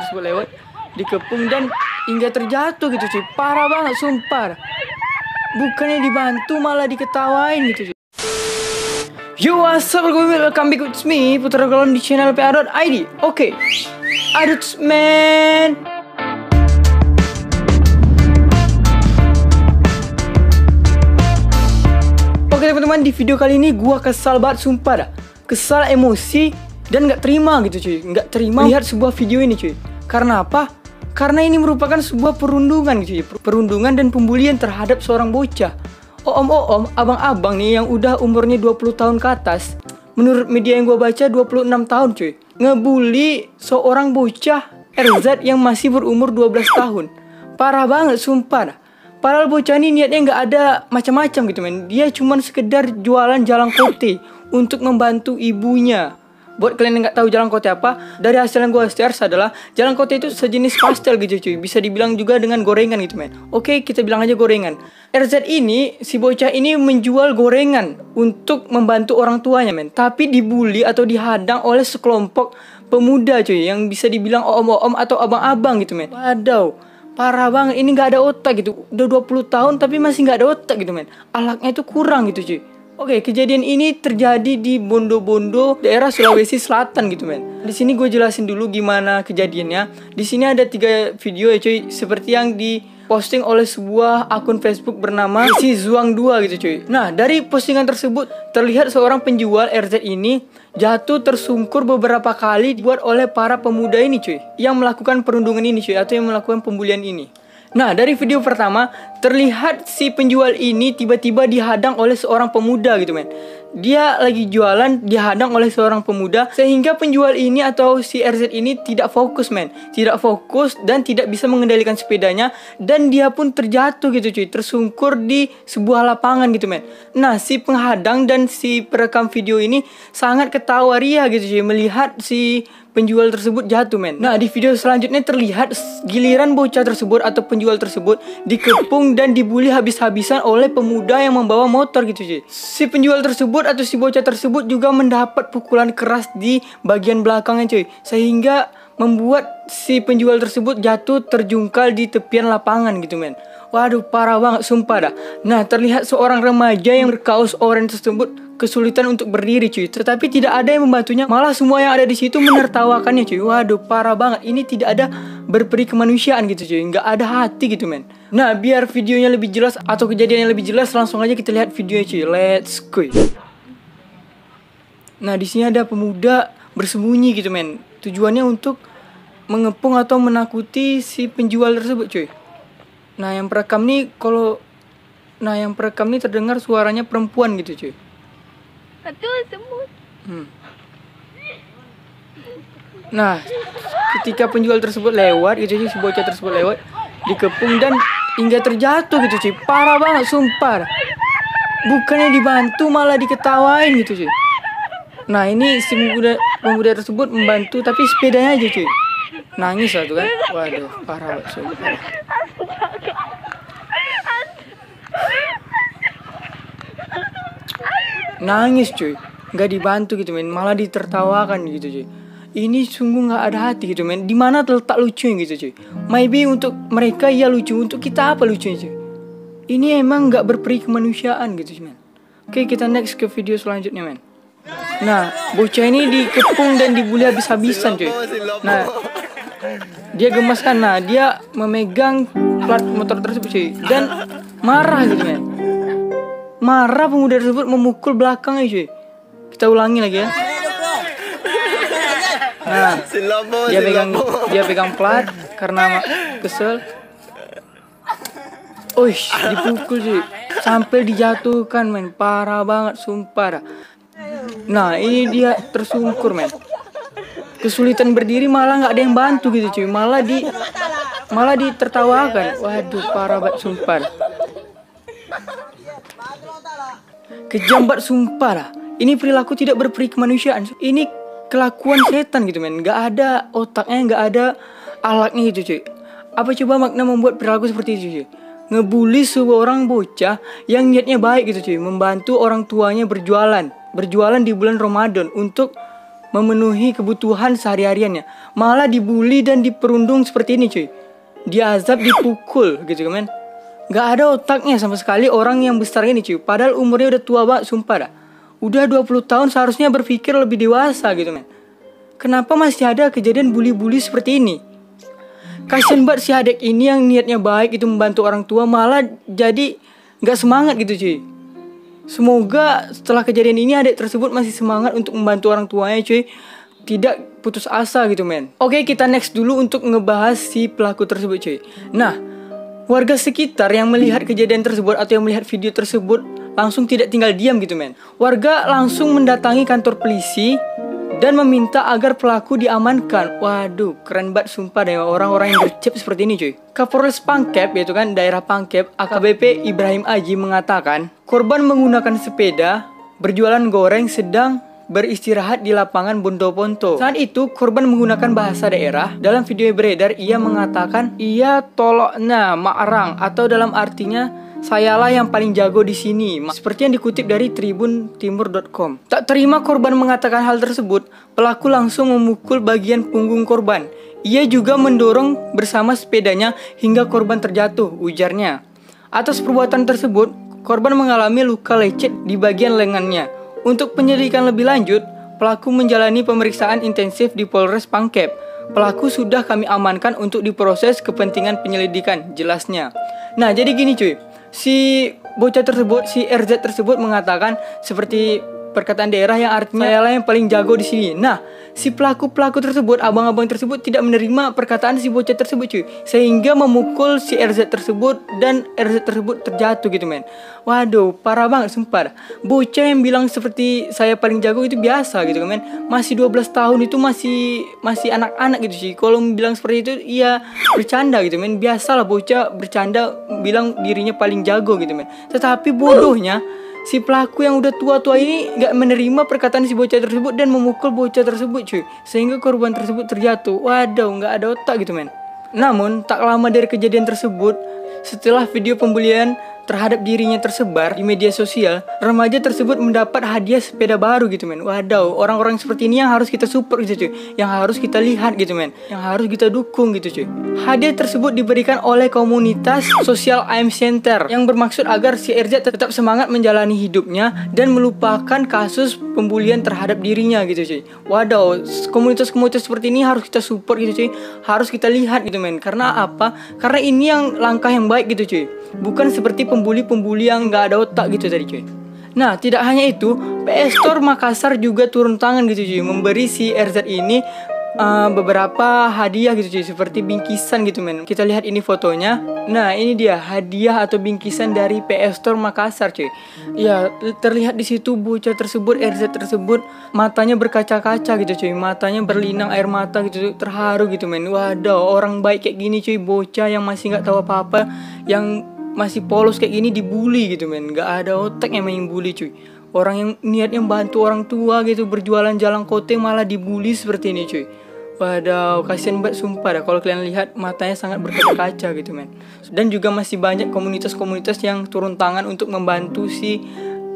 tersebut lewat, dikepung dan hingga terjatuh gitu cuy. Parah banget sumpah. Bukannya dibantu malah diketawain gitu cuy. Yo, what's up, welcome back with me, Putra Golem di channel PA.id. Oke, aduh man. Oke teman-teman, di video kali ini gua kesal banget sumpah dah. Kesal, emosi, dan gak terima gitu cuy. Gak terima lihat sebuah video ini cuy. Karena apa? Karena ini merupakan sebuah perundungan gitu cuy. Perundungan dan pembulian terhadap seorang bocah. Om-om, abang-abang nih yang udah umurnya 20 tahun ke atas. Menurut media yang gue baca 26 tahun cuy. Ngebully seorang bocah RZ yang masih berumur 12 tahun. Parah banget sumpah dah. Padahal bocah ini niatnya nggak ada macam-macam gitu men. Dia cuman sekedar jualan jalan kote untuk membantu ibunya. Buat kalian yang nggak tahu jalan kote apa, dari hasil yang gue search adalah jalan kote itu sejenis pastel gitu cuy. Bisa dibilang juga dengan gorengan gitu men. Oke, kita bilang aja gorengan. RZ ini, si bocah ini menjual gorengan untuk membantu orang tuanya men. Tapi dibully atau dihadang oleh sekelompok pemuda cuy, yang bisa dibilang om-om atau abang-abang gitu men. Waduh, parah banget, ini gak ada otak gitu. Udah 20 tahun tapi masih gak ada otak gitu men. Alaknya itu kurang gitu cuy. Oke, kejadian ini terjadi di Bondo-Bondo, daerah Sulawesi Selatan gitu men. Di sini gue jelasin dulu gimana kejadiannya. Di sini ada 3 video ya cuy, seperti yang diposting oleh sebuah akun Facebook bernama si Zuang 2 gitu cuy. Nah, dari postingan tersebut terlihat seorang penjual RZ ini jatuh tersungkur beberapa kali dibuat oleh para pemuda ini cuy, yang melakukan perundungan ini cuy, atau yang melakukan pembulian ini. Nah, dari video pertama terlihat si penjual ini tiba-tiba dihadang oleh seorang pemuda gitu men. Dia lagi jualan, dihadang oleh seorang pemuda, sehingga penjual ini atau si RZ ini tidak fokus men. Tidak fokus dan tidak bisa mengendalikan sepedanya, dan dia pun terjatuh gitu cuy, tersungkur di sebuah lapangan gitu men. Nah, si penghadang dan si perekam video ini sangat ketawa ria gitu cuy, melihat si penjual tersebut jatuh men. Nah, di video selanjutnya terlihat giliran bocah tersebut atau penjual tersebut dikepung dan dibully habis-habisan oleh pemuda yang membawa motor gitu cuy. Si penjual tersebut atau si bocah tersebut juga mendapat pukulan keras di bagian belakangnya cuy, sehingga membuat si penjual tersebut jatuh terjungkal di tepian lapangan gitu men. Waduh, parah banget sumpah dah. Nah, terlihat seorang remaja yang berkaos oranye tersebut kesulitan untuk berdiri cuy, tetapi tidak ada yang membantunya, malah semua yang ada di situ menertawakannya cuy. Waduh, parah banget, ini tidak ada berperi kemanusiaan gitu cuy, nggak ada hati gitu men. Nah, biar videonya lebih jelas atau kejadiannya lebih jelas, langsung aja kita lihat videonya cuy. Let's go. Nah, di sini ada pemuda bersembunyi gitu men, tujuannya untuk mengepung atau menakuti si penjual tersebut cuy. Nah, yang perekam nih terdengar suaranya perempuan gitu cuy. Nah, ketika penjual tersebut lewat gitu cuy, si bocah tersebut lewat, dikepung dan hingga terjatuh gitu cuy. Parah banget sumpah. Bukannya dibantu malah diketawain gitu cuy. Nah, ini si pemuda tersebut membantu tapi sepedanya aja cuy. Nangis lah tuh kan. Waduh, parah banget sumpah. Nangis cuy, nggak dibantu gitu men, malah ditertawakan gitu cuy. Ini sungguh nggak ada hati gitu men. Dimana terletak lucunya gitu cuy. Maybe untuk mereka ya lucu, untuk kita apa lucunya cuy. Ini emang nggak berperi kemanusiaan gitu men. Oke, kita next ke video selanjutnya men. Nah, bocah ini dikepung dan dibully habis-habisan cuy. Nah, dia gemas kan, nah dia memegang plat motor tersebut cuy, dan marah gitu men. Marah, pemuda tersebut memukul belakangnya cuy. Kita ulangi lagi ya. Nah, dia pegang plat karena kesel. Uish, dipukul cuy, sampai dijatuhkan men. Parah banget sumpah dah. Nah, ini dia tersungkur men. Kesulitan berdiri, malah nggak ada yang bantu gitu cuy. Malah ditertawakan. Waduh, parah banget sumpah dah. Kejam banget sumpah lah. Ini perilaku tidak berperi kemanusiaan. Ini kelakuan setan gitu men. Gak ada otaknya, gak ada alaknya gitu cuy. Apa coba makna membuat perilaku seperti itu cuy? Ngebully seorang bocah yang niatnya baik gitu cuy, membantu orang tuanya berjualan di bulan Ramadan untuk memenuhi kebutuhan sehari-hariannya. Malah dibully dan diperundung seperti ini cuy. Diazab, dipukul gitu kan men. Gak ada otaknya sama sekali orang yang besar ini cuy. Padahal umurnya udah tua banget sumpah dah. Udah 20 tahun seharusnya berpikir lebih dewasa gitu men. Kenapa masih ada kejadian bully-bully seperti ini? Kasian banget si adek ini yang niatnya baik itu membantu orang tua malah jadi gak semangat gitu cuy. Semoga setelah kejadian ini adek tersebut masih semangat untuk membantu orang tuanya cuy. Tidak putus asa gitu men. Oke, kita next dulu untuk ngebahas si pelaku tersebut cuy. Nah, warga sekitar yang melihat kejadian tersebut atau yang melihat video tersebut langsung tidak tinggal diam gitu men. Warga langsung mendatangi kantor polisi dan meminta agar pelaku diamankan. Waduh, keren banget sumpah deh orang-orang yang gercep seperti ini cuy. Kapolres Pangkep, yaitu kan daerah Pangkep, AKBP Ibrahim Aji mengatakan korban menggunakan sepeda berjualan goreng sedang beristirahat di lapangan Bontoponto. Saat itu korban menggunakan bahasa daerah. Dalam video yang beredar ia mengatakan ia tolokna maarang atau dalam artinya sayalah yang paling jago di sini. Seperti yang dikutip dari tribuntimur.com. Tak terima korban mengatakan hal tersebut, pelaku langsung memukul bagian punggung korban. Ia juga mendorong bersama sepedanya hingga korban terjatuh, ujarnya. Atas perbuatan tersebut, korban mengalami luka lecet di bagian lengannya. Untuk penyelidikan lebih lanjut, pelaku menjalani pemeriksaan intensif di Polres Pangkep. Pelaku sudah kami amankan untuk diproses kepentingan penyelidikan, jelasnya. Nah, jadi gini cuy. Si bocah tersebut, si RZ tersebut mengatakan seperti perkataan daerah yang artinya sayalah yang paling jago di sini. Nah, si pelaku-pelaku tersebut, abang-abang tersebut tidak menerima perkataan si bocah tersebut cuy, sehingga memukul si RZ tersebut dan RZ tersebut terjatuh gitu men. Waduh, parah banget sumpah. Bocah yang bilang seperti saya paling jago itu biasa gitu kan men. Masih 12 tahun itu masih anak-anak gitu sih. Kalau bilang seperti itu iya bercanda gitu men. Biasalah bocah bercanda bilang dirinya paling jago gitu men. Tetapi bodohnya si pelaku yang udah tua-tua ini gak menerima perkataan si bocah tersebut dan memukul bocah tersebut cuy, sehingga korban tersebut terjatuh. Waduh, gak ada otak gitu men. Namun tak lama dari kejadian tersebut, setelah video pembulian terhadap dirinya tersebar di media sosial, remaja tersebut mendapat hadiah sepeda baru gitu men. Waduh, orang-orang seperti ini yang harus kita support gitu cuy, yang harus kita lihat gitu men, yang harus kita dukung gitu cuy. Hadiah tersebut diberikan oleh komunitas sosial AM Center yang bermaksud agar si RZ tetap semangat menjalani hidupnya dan melupakan kasus pembulian terhadap dirinya gitu cuy. Waduh, komunitas-komunitas seperti ini harus kita support gitu cuy, harus kita lihat gitu men. Karena apa? Karena ini yang langkah yang baik gitu cuy, bukan seperti pembuli-pembuli yang gak ada otak gitu tadi cuy. Nah, tidak hanya itu, PS Store Makassar juga turun tangan gitu cuy, memberi si RZ ini beberapa hadiah gitu cuy, seperti bingkisan gitu men. Kita lihat ini fotonya. Nah, ini dia hadiah atau bingkisan dari PS Store Makassar cuy. Ya, terlihat di situ bocah tersebut, RZ tersebut matanya berkaca-kaca gitu cuy, matanya berlinang air mata gitu, terharu gitu men. Waduh, orang baik kayak gini cuy, bocah yang masih nggak tahu apa-apa, yang masih polos kayak gini dibully gitu men. Gak ada otak yang main bully cuy. Orang yang niatnya bantu orang tua gitu, berjualan jalan koteng malah dibully seperti ini cuy. Waduh, kasihan banget sumpah dah. Kalau kalian lihat matanya sangat berkaca-kaca gitu men. Dan juga masih banyak komunitas-komunitas yang turun tangan untuk membantu si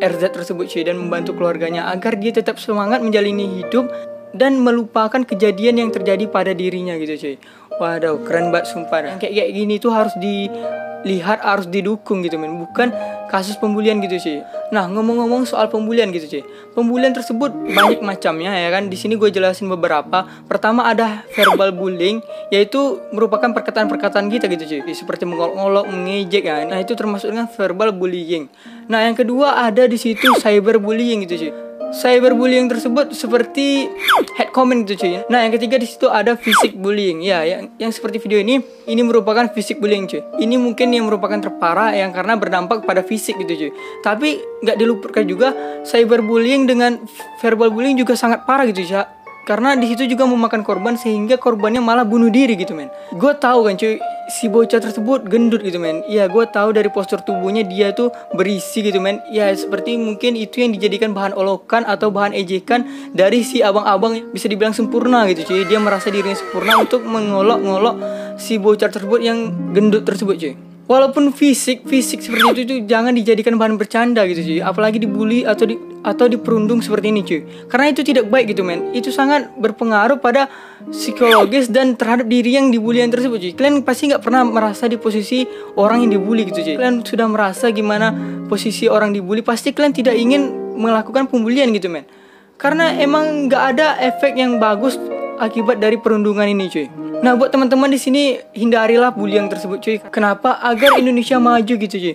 RZ tersebut cuy, dan membantu keluarganya agar dia tetap semangat menjalani hidup dan melupakan kejadian yang terjadi pada dirinya gitu cuy. Waduh, keren banget sumpah dah. Yang kayak gini tuh harus dilihat, harus didukung gitu men, bukan kasus pembulian gitu cuy. Nah, ngomong-ngomong soal pembulian gitu cuy, pembulian tersebut banyak macamnya ya kan. Di sini gue jelasin beberapa. Pertama ada verbal bullying, yaitu merupakan perkataan-perkataan kita gitu cuy, seperti mengolok-olok, mengejek ya. Nah, itu termasuk dengan verbal bullying. Nah, yang kedua ada di situ cyber bullying gitu cuy. Cyberbullying tersebut seperti head comment gitu cuy. Nah, yang ketiga di situ ada fisik bullying. Ya, yang seperti video ini merupakan fisik bullying cuy. Ini mungkin yang merupakan terparah yang karena berdampak pada fisik gitu cuy. Tapi nggak diluputkan juga cyberbullying dengan verbal bullying juga sangat parah gitu cuy. Karena di situ juga memakan korban sehingga korbannya malah bunuh diri gitu men. Gue tahu kan cuy, si bocah tersebut gendut gitu men. Ya, gue tahu dari postur tubuhnya dia tuh berisi gitu men. Ya, seperti mungkin itu yang dijadikan bahan olokan atau bahan ejekan dari si abang-abang yang bisa dibilang sempurna gitu cuy. Dia merasa dirinya sempurna untuk mengolok-ngolok si bocah tersebut yang gendut tersebut cuy. Walaupun fisik seperti itu jangan dijadikan bahan bercanda gitu cuy. Apalagi dibully atau diperundung seperti ini cuy. Karena itu tidak baik gitu men. Itu sangat berpengaruh pada psikologis dan terhadap diri yang dibulian tersebut cuy. Kalian pasti nggak pernah merasa di posisi orang yang dibully gitu cuy. Kalian sudah merasa gimana posisi orang dibully, pasti kalian tidak ingin melakukan pembulian gitu men. Karena emang nggak ada efek yang bagus akibat dari perundungan ini cuy. Nah buat teman-teman di sini, hindarilah bullying tersebut cuy. Kenapa? Agar Indonesia maju gitu cuy.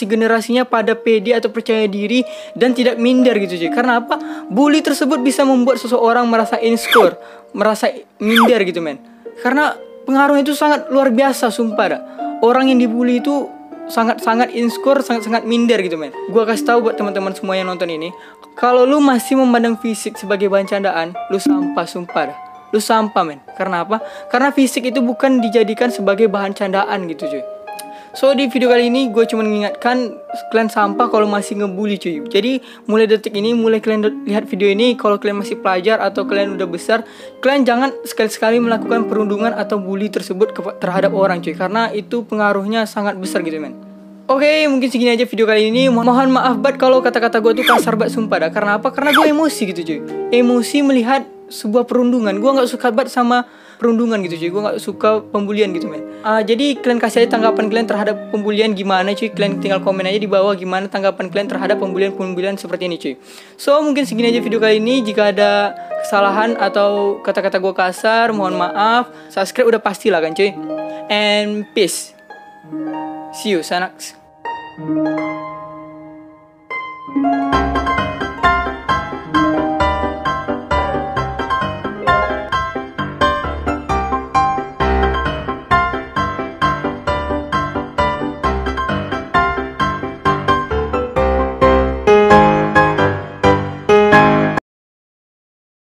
Generasinya pada pede atau percaya diri dan tidak minder gitu cuy. Karena apa? Bully tersebut bisa membuat seseorang merasa insecure, merasa minder gitu men. Karena pengaruhnya itu sangat luar biasa sumpah dah. Orang yang dibully itu sangat insecure, sangat minder gitu men. Gua kasih tahu buat teman-teman semua yang nonton ini, kalau lu masih memandang fisik sebagai bahan candaan, lu sampah sumpah dah. Lu sampah men. Karena apa? Karena fisik itu bukan dijadikan sebagai bahan candaan gitu cuy. So di video kali ini gue cuma mengingatkan kalian sampah kalau masih ngebully cuy. Jadi mulai detik ini, mulai kalian lihat video ini, kalau kalian masih pelajar atau kalian udah besar, kalian jangan sekali-sekali melakukan perundungan atau bully tersebut terhadap orang cuy. Karena itu pengaruhnya sangat besar gitu men. Oke, mungkin segini aja video kali ini. Mohon maaf banget kalau kata-kata gue tuh kasar banget sumpah dah. Karena apa? Karena gue emosi gitu cuy. Emosi melihat sebuah perundungan. Gue gak suka banget sama perundungan gitu cuy. Gue gak suka pembulian gitu men. Jadi kalian kasih aja tanggapan kalian terhadap pembulian gimana cuy. Kalian tinggal komen aja di bawah gimana tanggapan kalian terhadap pembulian seperti ini cuy. So mungkin segini aja video kali ini. Jika ada kesalahan atau kata-kata gue kasar, mohon maaf. Subscribe udah pasti lah kan cuy. And peace. See you, Sanax.